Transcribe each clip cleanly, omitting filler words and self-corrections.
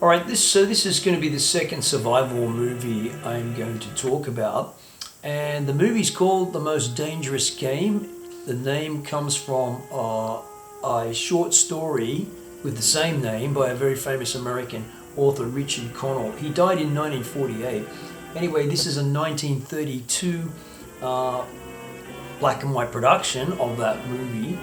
All right, this is going to be the second survival movie I'm going to talk about, and the movie's called The Most Dangerous Game. The name comes from a short story with the same name by a very famous American author, Richard Connell. He died in 1948. Anyway, this is a 1932 black and white production of that movie.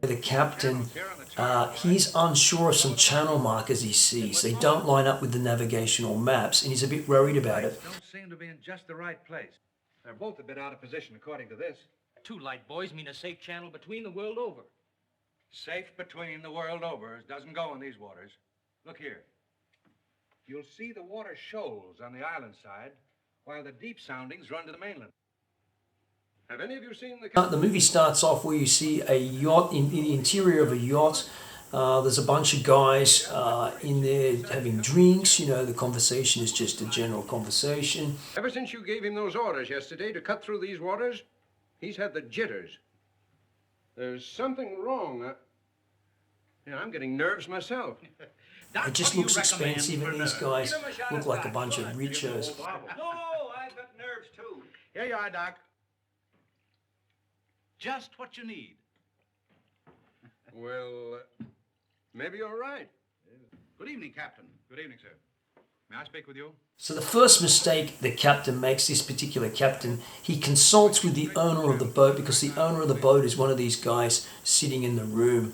The captain, he's unsure of some channel markers he sees. They don't line up with the navigational maps, and he's a bit worried about it. Don't seem to be in just the right place. They're both a bit out of position, according to this. Two light buoys mean a safe channel between the world over. Safe between the world over doesn't go in these waters. Look here. You'll see the water shoals on the island side, while the deep soundings run to the mainland. Have any of you seen The movie starts off where you see a yacht, in the interior of a yacht. There's a bunch of guys in there having drinks. You know, the conversation is just a general conversation. Ever since you gave him those orders yesterday to cut through these waters, he's had the jitters. There's something wrong. I'm getting nerves myself. It just looks expensive, and these guys look like a bunch of richos. No, I've got nerves too. Here you are, Doc. Just what you need. Well, maybe you're right. Good evening, Captain. Good evening, sir. May I speak with you? So the first mistake the captain makes, this particular captain, he consults with the owner of the boat, because the owner of the boat is one of these guys sitting in the room.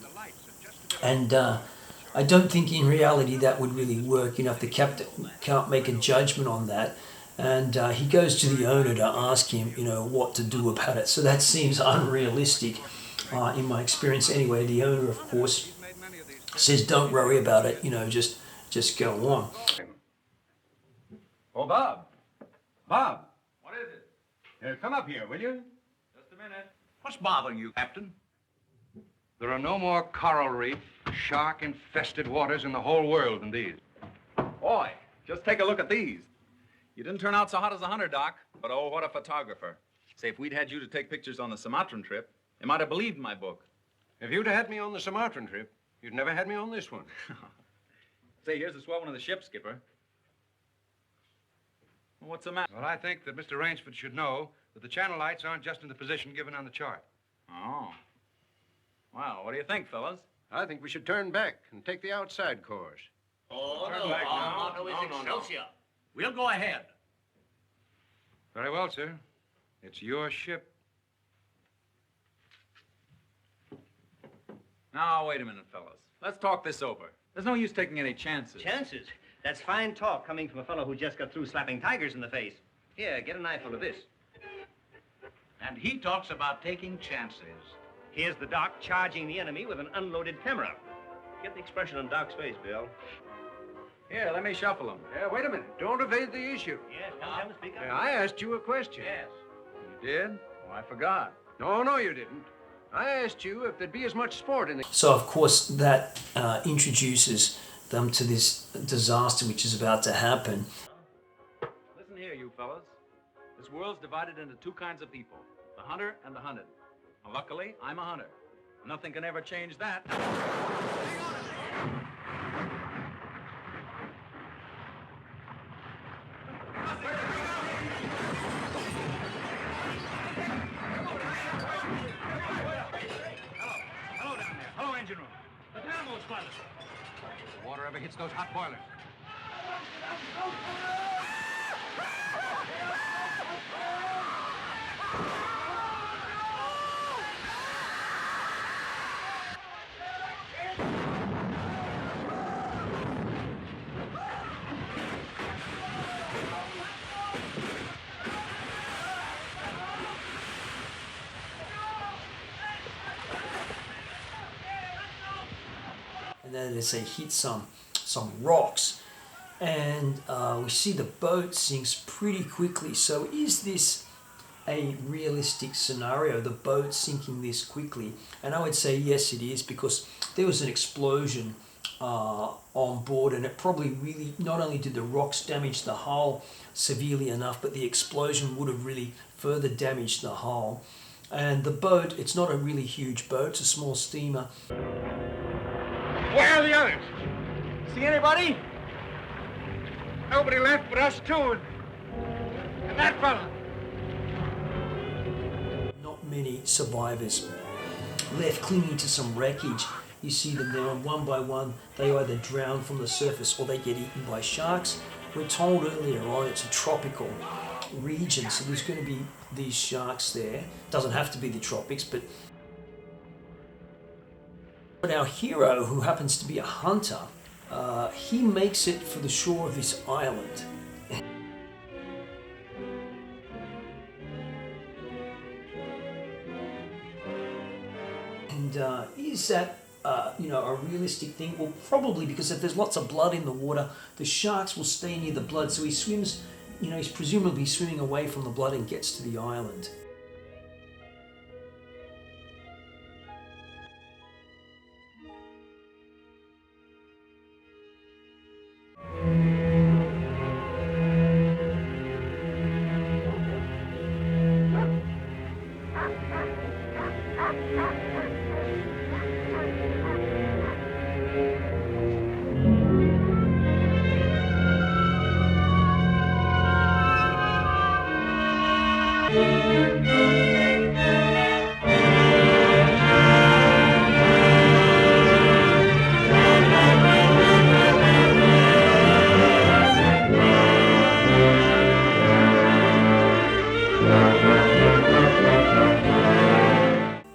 And I don't think in reality that would really work. You know, if the captain can't make a judgment on that. And he goes to the owner to ask him, you know, what to do about it. So that seems unrealistic in my experience anyway. The owner, of course, says, don't worry about it, you know, just go on. Oh, Bob. Bob. What is it? Come up here, will you? Just a minute. What's bothering you, Captain? There are no more coral reef, shark-infested waters in the whole world than these. Boy, just take a look at these. You didn't turn out so hot as a hunter, Doc, but oh, what a photographer. Say, if we'd had you to take pictures on the Sumatran trip, they might have believed my book. If you'd had me on the Sumatran trip, you'd never had me on this one. Say, here's the swell one of the ship, Skipper. Well, what's the matter? Well, I think that Mr. Rainsford should know that the channel lights aren't just in the position given on the chart. Oh. Well, what do you think, fellas? I think we should turn back and take the outside course. Oh, Turn back now. no, No. Excelsior. We'll go ahead. Very well, sir. It's your ship. Now, wait a minute, fellas. Let's talk this over. There's no use taking any chances. Chances? That's fine talk coming from a fellow who just got through slapping tigers in the face. Here, get an eyeful of this. And he talks about taking chances. Here's the Doc charging the enemy with an unloaded camera. Get the expression on Doc's face, Bill. Here, let me shuffle them. Wait a minute. Don't evade the issue. Yes, come and speak up. I asked you a question. Yes. You did? Oh, I forgot. No, you didn't. I asked you if there'd be as much sport in the... So, of course, that introduces them to this disaster which is about to happen. Listen here, you fellas. This world's divided into two kinds of people, the hunter and the hunted. Now, luckily, I'm a hunter. Nothing can ever change that. Hello down there. Hello, engine room. The dynamo spoilers. The water ever hits those hot boilers. and then as they hit some rocks, and we see the boat sinks pretty quickly. So is this a realistic scenario, the boat sinking this quickly? And I would say yes, it is, because there was an explosion on board, and it probably really, not only did the rocks damage the hull severely enough, but the explosion would have really further damaged the hull. And the boat, it's not a really huge boat, it's a small steamer. Where are the others? See anybody? Nobody left but us two and that fella. Not many survivors left clinging to some wreckage. You see them there, and one by one they either drown from the surface or they get eaten by sharks. We're told earlier on it's a tropical region, so there's going to be these sharks there. Doesn't have to be the tropics, but our hero, who happens to be a hunter, he makes it for the shore of this island. And is that a realistic thing? Well, probably, because if there's lots of blood in the water, the sharks will stay near the blood. So he swims, he's presumably swimming away from the blood and gets to the island.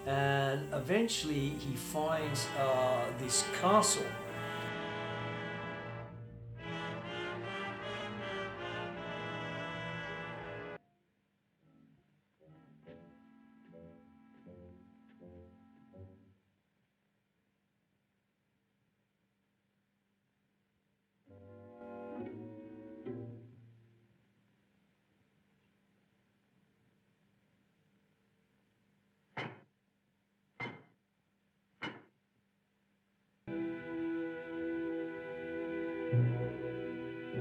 And eventually he finds this castle.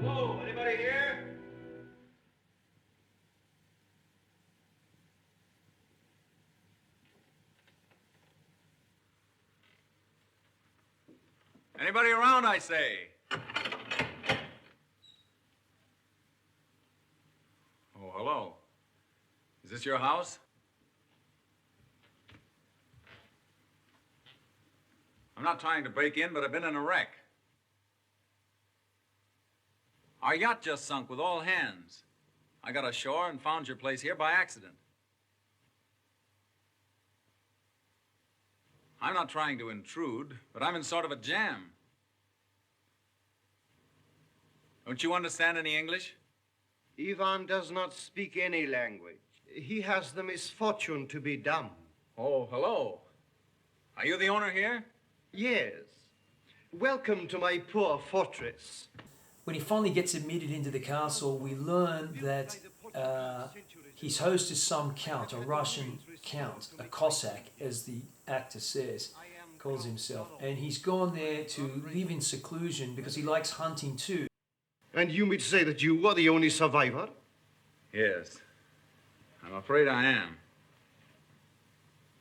Hello, anybody here? Anybody around, I say? Oh, hello. Is this your house? I'm not trying to break in, but I've been in a wreck. Our yacht just sunk with all hands. I got ashore and found your place here by accident. I'm not trying to intrude, but I'm in sort of a jam. Don't you understand any English? Ivan does not speak any language. He has the misfortune to be dumb. Oh, hello. Are you the owner here? Yes. Welcome to my poor fortress. When he finally gets admitted into the castle, we learn that his host is some count, a Russian count, a Cossack, as the actor says, calls himself. And he's gone there to live in seclusion because he likes hunting too. And you mean to say that you are the only survivor? Yes. I'm afraid I am.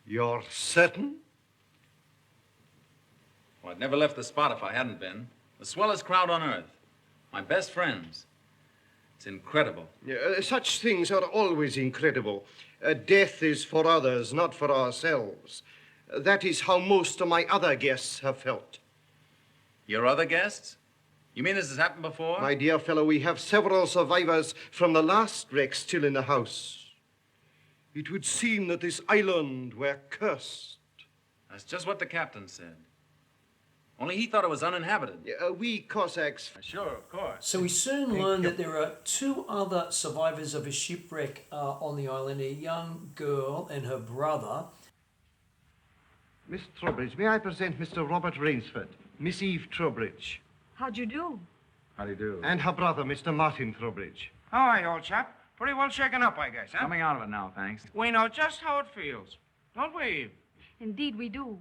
You're certain? Well, I'd never left the spot if I hadn't been. The swellest crowd on earth. My best friends. It's incredible. Such things are always incredible. Death is for others, not for ourselves. That is how most of my other guests have felt. Your other guests? You mean this has happened before? My dear fellow, we have several survivors from the last wreck still in the house. It would seem that this island were cursed. That's just what the captain said. Only he thought it was uninhabited. We Cossacks... Sure, of course. So we soon learn that there are two other survivors of a shipwreck on the island, a young girl and her brother. Miss Trowbridge, may I present Mr. Robert Rainsford, Miss Eve Trowbridge, How'd you do? How do you do? and her brother, Mr. Martin Trowbridge. How are you, old chap? Pretty well shaken up, I guess, huh? Coming out of it now, thanks. We know just how it feels. Don't we, Eve? Indeed, we do.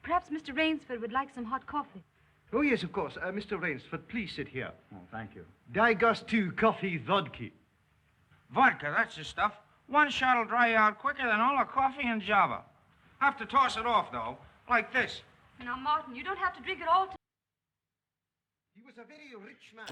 Perhaps Mr. Rainsford would like some hot coffee. Oh, yes, of course. Mr. Rainsford, please sit here. Oh, thank you. Daigostu coffee vodka. Vodka, that's the stuff. One shot'll dry you out quicker than all the coffee in Java. Have to toss it off, though, like this. Now, Martin, you don't have to drink it all. He was a very rich man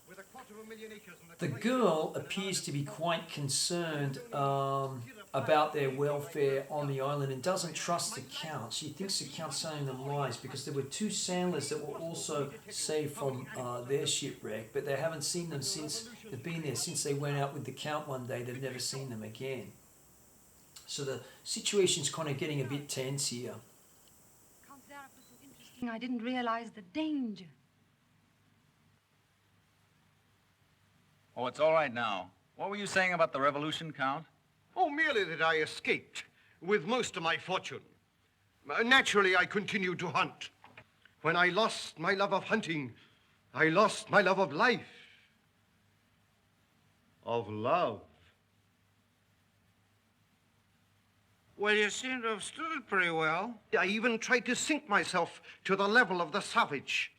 with 250,000 acres. The girl appears to be quite concerned about their welfare on the island and doesn't trust the Count. She thinks the Count's telling them lies because there were 2 sailors that were also saved from their shipwreck, but they haven't seen them since they've been there since they went out with the Count one day. They've never seen them again. So the situation's kind of getting a bit tense here. I didn't realize the danger. Oh, it's all right now. What were you saying about the revolution, Count? Oh, merely that I escaped with most of my fortune. Naturally, I continued to hunt. When I lost my love of hunting, I lost my love of life. Of love. Well, you seem to have stood it pretty well. I even tried to sink myself to the level of the savage.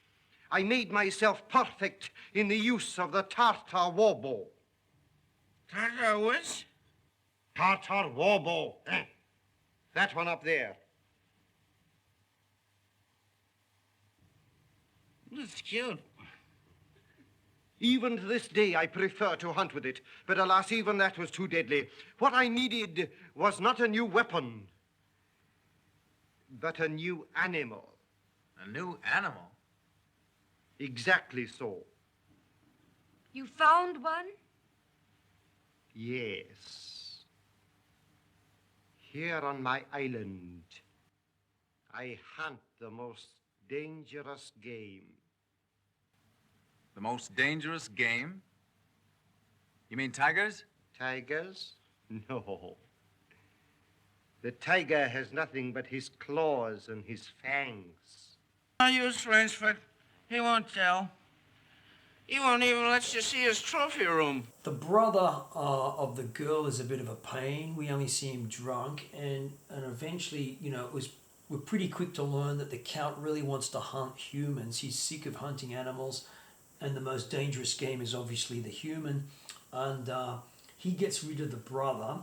I made myself perfect in the use of the Tartar war bow. Tartar which? Tartar war bow. That one up there. That's cute. Even to this day, I prefer to hunt with it. But alas, even that was too deadly. What I needed was not a new weapon, but a new animal. A new animal? Exactly so. You found one? Yes. Here on my island, I hunt the most dangerous game. The most dangerous game? You mean tigers? Tigers? No. The tiger has nothing but his claws and his fangs. No use, Rainsford. He won't tell. He won't even let you see his trophy room. The brother of the girl is a bit of a pain. We only see him drunk, and eventually, we're pretty quick to learn that the Count really wants to hunt humans. He's sick of hunting animals, and the most dangerous game is obviously the human. And he gets rid of the brother.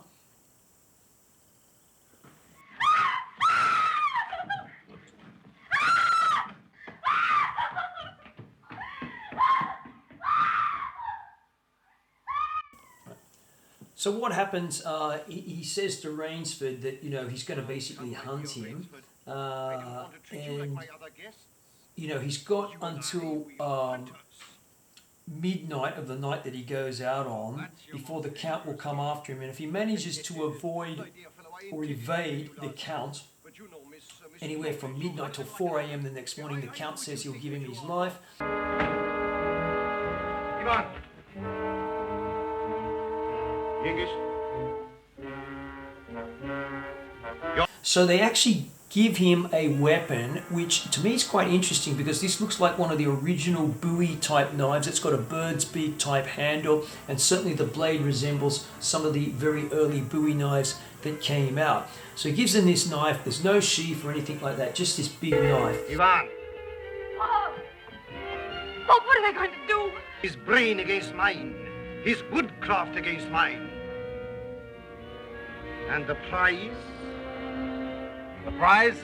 So what happens, he says to Rainsford that, he's going to basically hunt him. And, he's got until midnight of the night that he goes out on before the Count will come after him. And if he manages to avoid or evade the Count anywhere from midnight till 4 a.m. the next morning, the Count says he'll give him his life. Come on. So they actually give him a weapon, which to me is quite interesting because this looks like one of the original Bowie type knives. It's got a bird's beak type handle, and certainly the blade resembles some of the very early Bowie knives that came out. So he gives him this knife. There's no sheath or anything like that, just this big knife. Ivan, Oh, what are they going to do? his brain against mine, his woodcraft against mine. And the prize? The prize?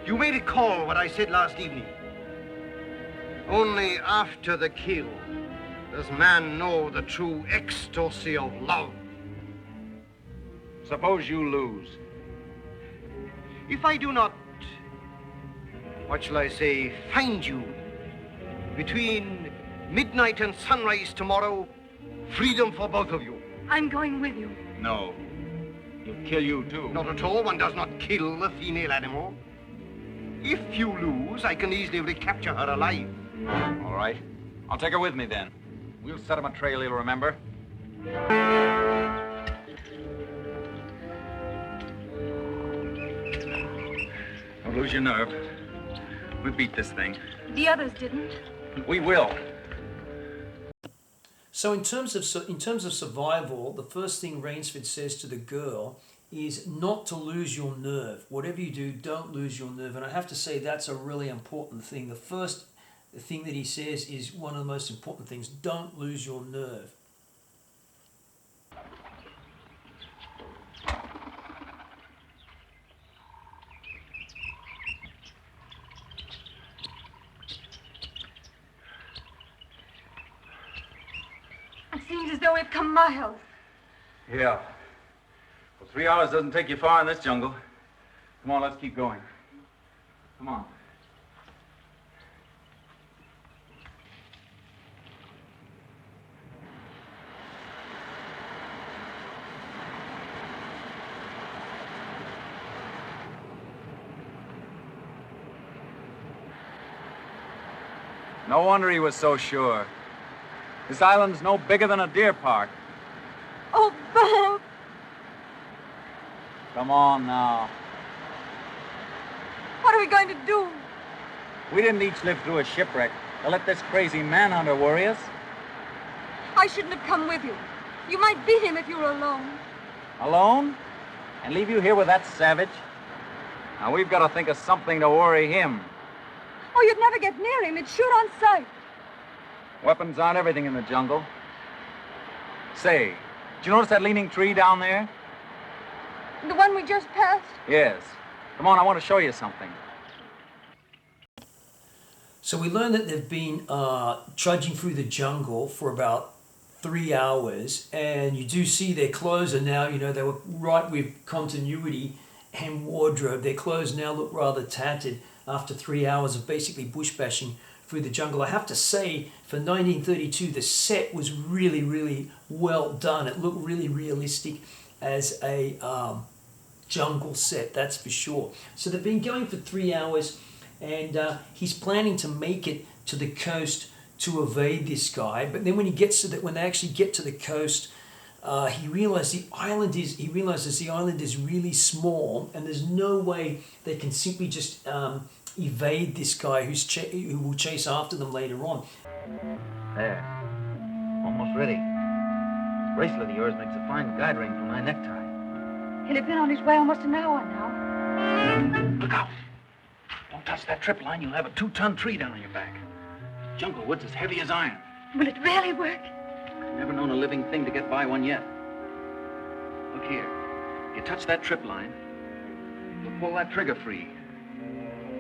You may recall what I said last evening. Only after the kill does man know the true ecstasy of love. Suppose you lose. If I do not, what shall I say, find you between midnight and sunrise tomorrow, freedom for both of you. I'm going with you. No. He'll kill you, too. Not at all. One does not kill a female animal. If you lose, I can easily recapture her alive. All right. I'll take her with me, then. We'll set him a trail he'll remember. Don't lose your nerve. We beat this thing. The others didn't. We will. So in terms of survival, the first thing Rainsford says to the girl is not to lose your nerve. Whatever you do, don't lose your nerve. And I have to say that's a really important thing. The first thing that he says is one of the most important things. Don't lose your nerve. It seems as though we've come miles. Yeah. Well, 3 hours doesn't take you far in this jungle. Come on, let's keep going. Come on. No wonder he was so sure. This island's no bigger than a deer park. Oh, Bob! Come on now. What are we going to do? We didn't each live through a shipwreck to let this crazy manhunter worry us. I shouldn't have come with you. You might beat him if you were alone. Alone? And leave you here with that savage? Now we've got to think of something to worry him. Oh, you'd never get near him. He'd shoot on sight. Weapons aren't everything in the jungle. Say, did you notice that leaning tree down there? The one we just passed? Yes. Come on, I want to show you something. So we learn that they've been trudging through the jungle for about 3 hours, and you do see their clothes are now, they were right with continuity and wardrobe. Their clothes now look rather tattered after 3 hours of basically bush bashing through the jungle. I have to say, for 1932, the set was really, really well done. It looked really realistic as a jungle set, that's for sure. So they've been going for 3 hours, and he's planning to make it to the coast to evade this guy. But then when he gets to when they actually get to the coast, he realizes the island is really small, and there's no way they can simply just evade this guy who will chase after them later on. There. Almost ready. This bracelet of yours makes a fine guide ring for my necktie. He'll have been on his way almost an hour now. Look out. Don't touch that trip line. You'll have a 2-ton tree down on your back. Jungle wood's as heavy as iron. Will it really work? I've never known a living thing to get by one yet. Look here. If you touch that trip line, you'll pull that trigger free.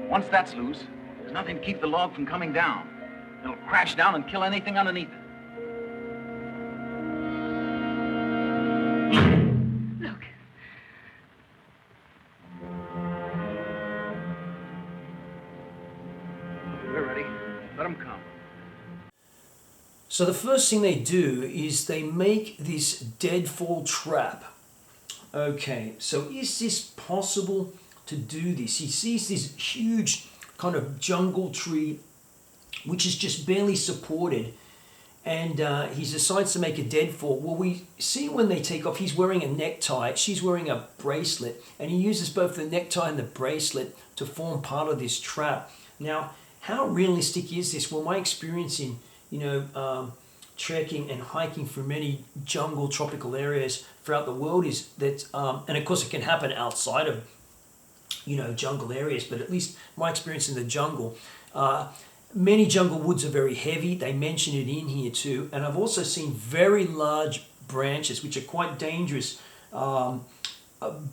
Once that's loose, there's nothing to keep the log from coming down. It'll crash down and kill anything underneath it. Look. We're ready. Let them come. So the first thing they do is they make this deadfall trap. Okay, so is this possible to do this? He sees this huge kind of jungle tree which is just barely supported, and he decides to make a deadfall. Well, we see when they take off, he's wearing a necktie, she's wearing a bracelet, and he uses both the necktie and the bracelet to form part of this trap. Now, how realistic is this? Well, my experience in trekking and hiking through many jungle tropical areas throughout the world is that, and of course it can happen outside of jungle areas, but at least my experience in the jungle, many jungle woods are very heavy. They mention it in here too. And I've also seen very large branches, which are quite dangerous,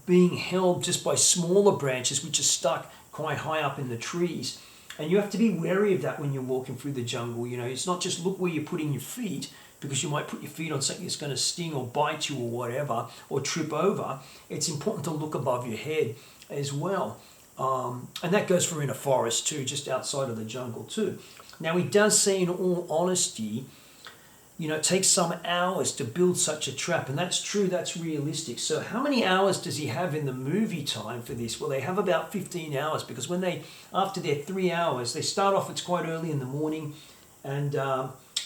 being held just by smaller branches, which are stuck quite high up in the trees. And you have to be wary of that when you're walking through the jungle. It's not just look where you're putting your feet, because you might put your feet on something that's going to sting or bite you or whatever, or trip over. It's important to look above your head as well. And that goes for in a forest too, just outside of the jungle too. Now, he does say, in all honesty, it takes some hours to build such a trap, and that's true, that's realistic. So how many hours does he have in the movie time for this? Well, they have about 15 hours, because after their 3 hours, they start off, it's quite early in the morning, and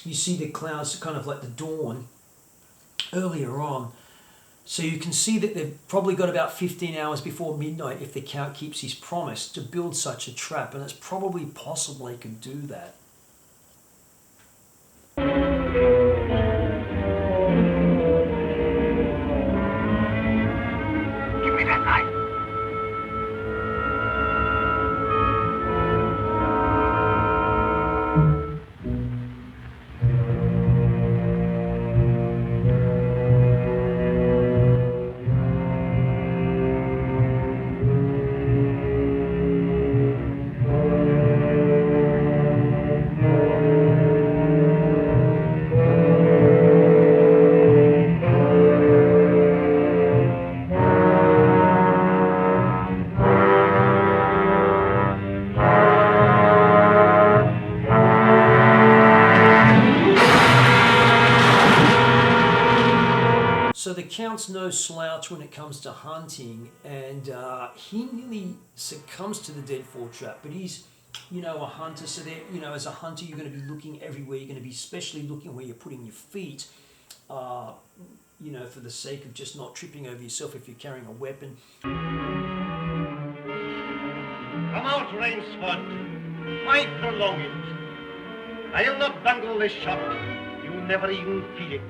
you see the clouds kind of like the dawn earlier on. So you can see that they've probably got about 15 hours before midnight, if the Count keeps his promise, to build such a trap, and it's probably possible they could do that. Give me that knife. So the Count's no slouch when it comes to hunting, and he nearly succumbs to the deadfall trap. But he's, a hunter. So that, as a hunter, you're going to be looking everywhere. You're going to be especially looking where you're putting your feet. For the sake of just not tripping over yourself if you're carrying a weapon. Come out, Rainsford. Why prolong it? I'll not bungle this shot. You'll never even feel it.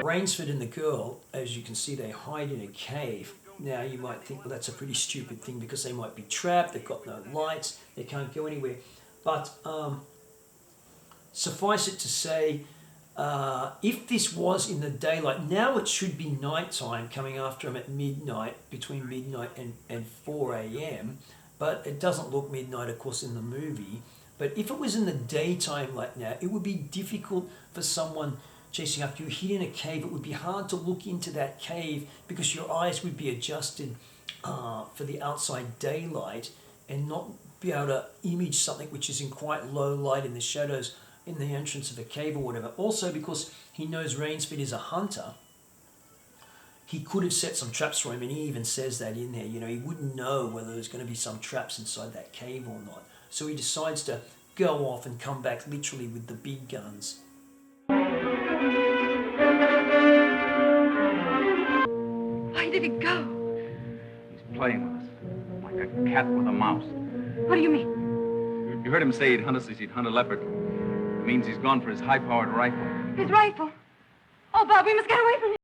Rainsford and the girl, as you can see, they hide in a cave. Now you might think, well, that's a pretty stupid thing because they might be trapped, they've got no lights, they can't go anywhere. But suffice it to say, if this was in the daylight, now it should be nighttime coming after them at midnight, between midnight and 4 a.m. But it doesn't look midnight, of course, in the movie. But if it was in the daytime like now, it would be difficult for someone chasing after you, hid in a cave. It would be hard to look into that cave because your eyes would be adjusted for the outside daylight and not be able to image something which is in quite low light in the shadows in the entrance of a cave or whatever. Also because he knows Rainsford is a hunter, he could have set some traps for him, and he even says that in there. He wouldn't know whether there's going to be some traps inside that cave or not. So he decides to go off and come back literally with the big guns. Why did he go? He's playing with us, like a cat with a mouse. What do you mean? You heard him say he'd hunt us as he'd hunt a leopard. It means he's gone for his high-powered rifle. His rifle. Oh, Bob, we must get away from him.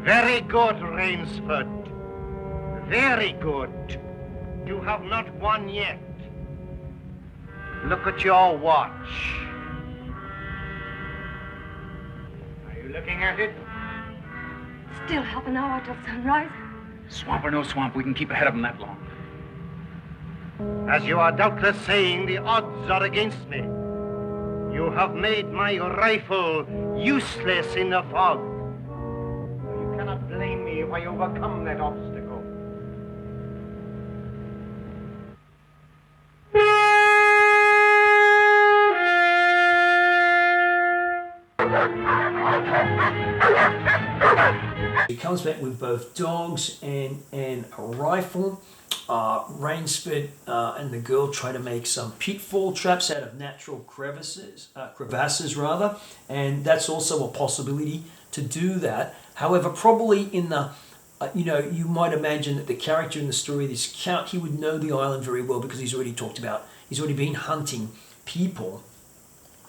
Very good, Rainsford. Very good. You have not won yet. Look at your watch. Are you looking at it? Still half an hour till sunrise. Swamp or no swamp, we can keep ahead of them that long. As you are doubtless saying, the odds are against me. You have made my rifle useless in the fog. You cannot blame me if I overcome that obstacle. He comes back with both dogs and a rifle. Rainsford and the girl try to make some pitfall traps out of natural crevasses, and that's also a possibility to do that. However, probably in the, you might imagine that the character in the story of this count, he would know the island very well because he's already been hunting people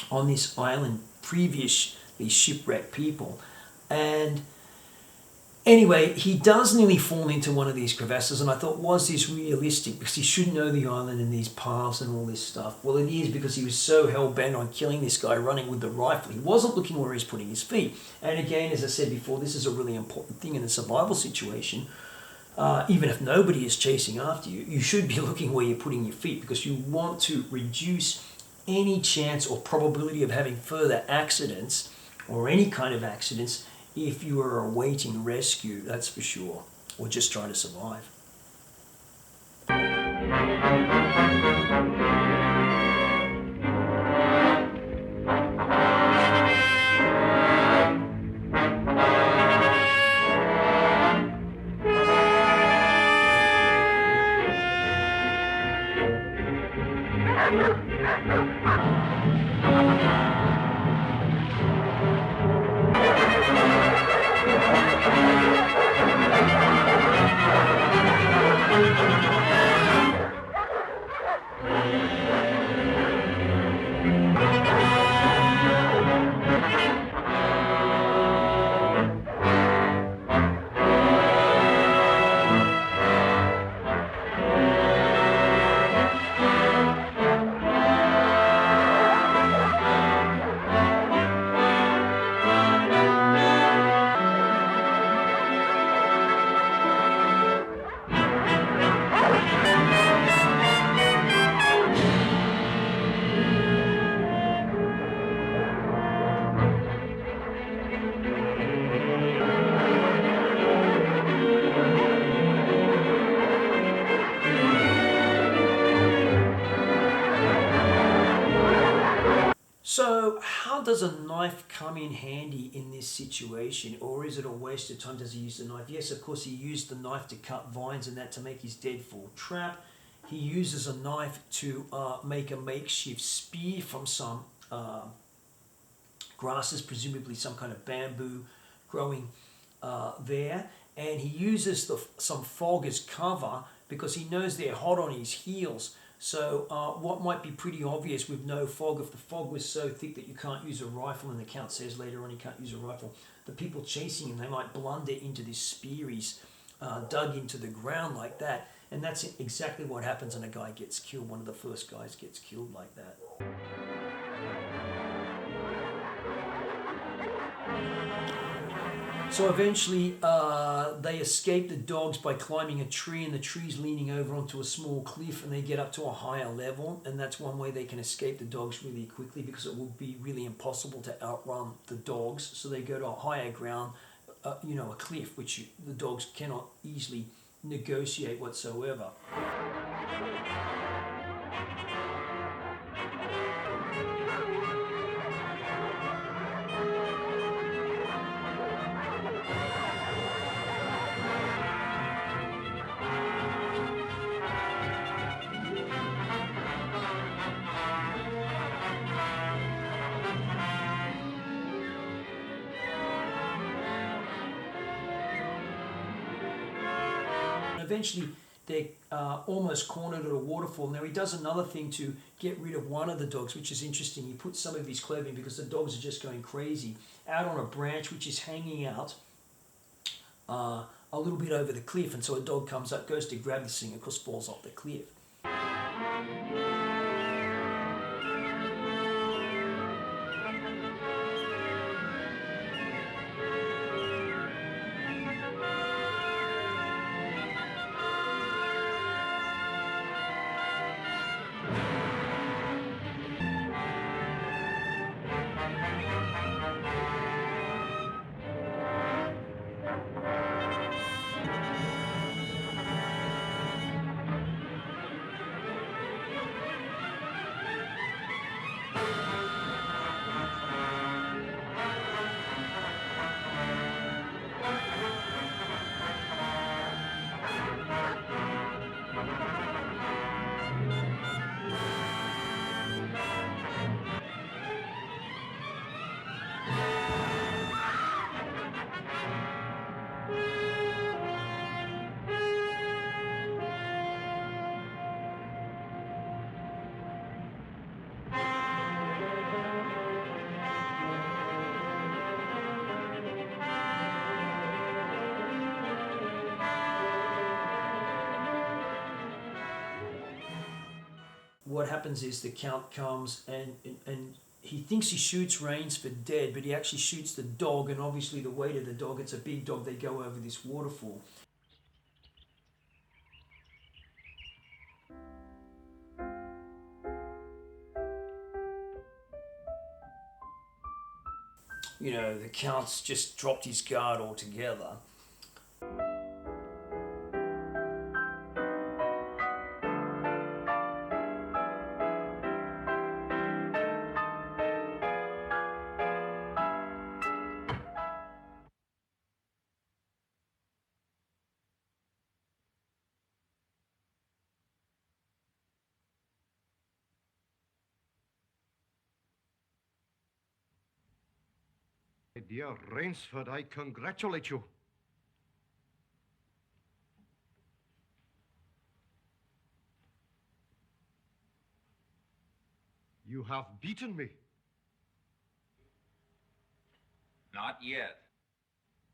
on this island, previously shipwrecked people, and anyway, he does nearly fall into one of these crevasses, and I thought, was this realistic? Because he should know the island and these paths and all this stuff. Well, it is, because he was so hell-bent on killing this guy running with the rifle. He wasn't looking where he's putting his feet. And again, as I said before, this is a really important thing in a survival situation. Even if nobody is chasing after you, you should be looking where you're putting your feet, because you want to reduce any chance or probability of having further accidents or any kind of accidents if you are awaiting rescue, that's for sure, or just trying to survive. So how does a knife come in handy in this situation, or is it a waste of time? Does he use the knife? Yes, of course he used the knife to cut vines and that to make his deadfall trap. He uses a knife to make a makeshift spear from some grasses, presumably some kind of bamboo growing there. And he uses some fog as cover because he knows they're hot on his heels. So what might be pretty obvious with no fog, if the fog was so thick that you can't use a rifle, and the count says later on he can't use a rifle, the people chasing him, they might blunder into this spear he's dug into the ground like that. And that's exactly what happens when a guy gets killed. One of the first guys gets killed like that. So eventually they escape the dogs by climbing a tree, and the tree's leaning over onto a small cliff, and they get up to a higher level, and that's one way they can escape the dogs really quickly, because it will be really impossible to outrun the dogs. So they go to a higher ground, a cliff, which the dogs cannot easily negotiate whatsoever. Eventually, they're almost cornered at a waterfall. Now, he does another thing to get rid of one of the dogs, which is interesting. He puts some of his clothing, because the dogs are just going crazy, out on a branch which is hanging out a little bit over the cliff, and so a dog comes up, goes to grab this thing, and of course falls off the cliff. What happens is the Count comes and he thinks he shoots Rainsford dead, but he actually shoots the dog, and obviously the weight of the dog, it's a big dog, they go over this waterfall. You know, the Count's just dropped his guard altogether. My dear Rainsford, I congratulate you. You have beaten me. Not yet.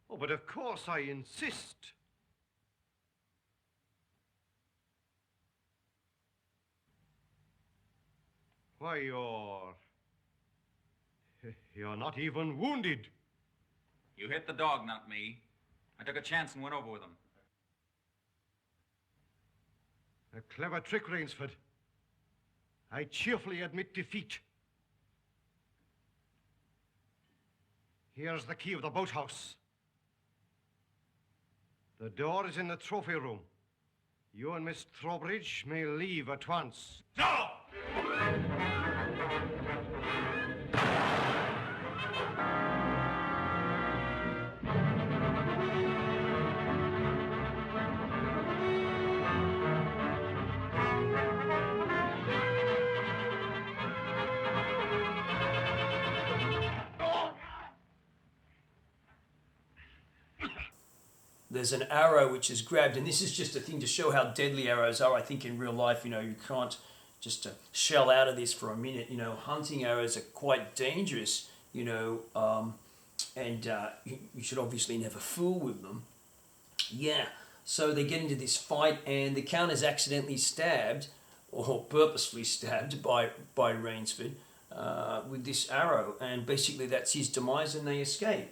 Oh, but of course I insist. Why, you're not even wounded. You hit the dog, not me. I took a chance and went over with him. A clever trick, Rainsford. I cheerfully admit defeat. Here's the key of the boathouse. The door is in the trophy room. You and Miss Trowbridge may leave at once. No! There's an arrow which is grabbed, and this is just a thing to show how deadly arrows are. I think in real life, you know, you can't just shell out of this for a minute. You know, hunting arrows are quite dangerous, you know, and you should obviously never fool with them. Yeah, so they get into this fight, and the Count is accidentally stabbed, or purposefully stabbed by Rainsford with this arrow, and basically that's his demise, and they escape.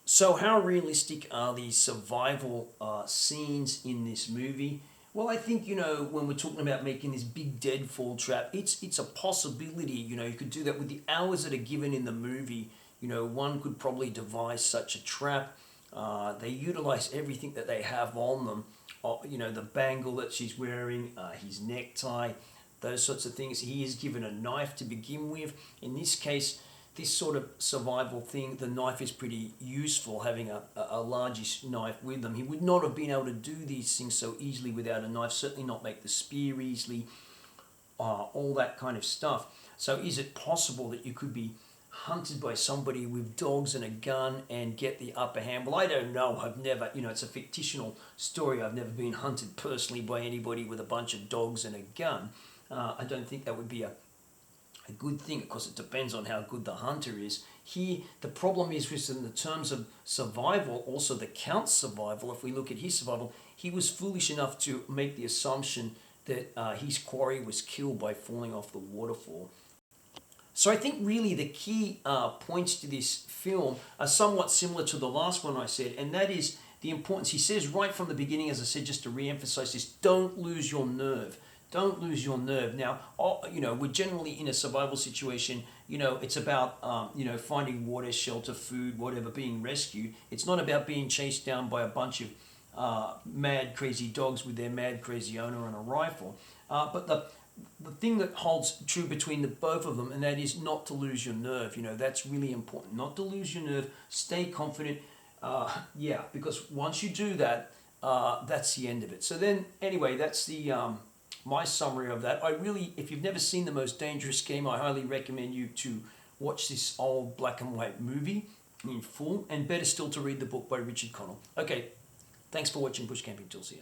So how realistic are these survival scenes in this movie? Well, I think, you know, when we're talking about making this big deadfall trap, it's a possibility. You know, you could do that with the hours that are given in the movie. You know, one could probably devise such a trap. They utilize everything that they have on them. You know, the bangle that she's wearing, his necktie, those sorts of things. He is given a knife to begin with. In this case, this sort of survival thing, the knife is pretty useful, having a largish knife with them. He would not have been able to do these things so easily without a knife, certainly not make the spear easily, all that kind of stuff. So is it possible that you could be hunted by somebody with dogs and a gun and get the upper hand. Well, I don't know. I've never, it's a fictional story. I've never been hunted personally by anybody with a bunch of dogs and a gun. I don't think that would be a good thing. Of course, it depends on how good the hunter is. Here, the problem is in the terms of survival, also the Count's survival. If we look at his survival, he was foolish enough to make the assumption that his quarry was killed by falling off the waterfall. So I think really the key points to this film are somewhat similar to the last one I said, and that is the importance. He says right from the beginning, as I said, just to re-emphasize this, don't lose your nerve. Don't lose your nerve. Now, we're generally in a survival situation. It's about, finding water, shelter, food, whatever, being rescued. It's not about being chased down by a bunch of mad, crazy dogs with their mad, crazy owner and a rifle. But the thing that holds true between the both of them, and that is not to lose your nerve. That's really important. Not to lose your nerve. Stay confident. Because once you do that, that's the end of it. So then, anyway, that's the my summary of that. If you've never seen The Most Dangerous Game, I highly recommend you to watch this old black and white movie in full, and better still to read the book by Richard Connell. Okay, thanks for watching Bush Camping Tools here.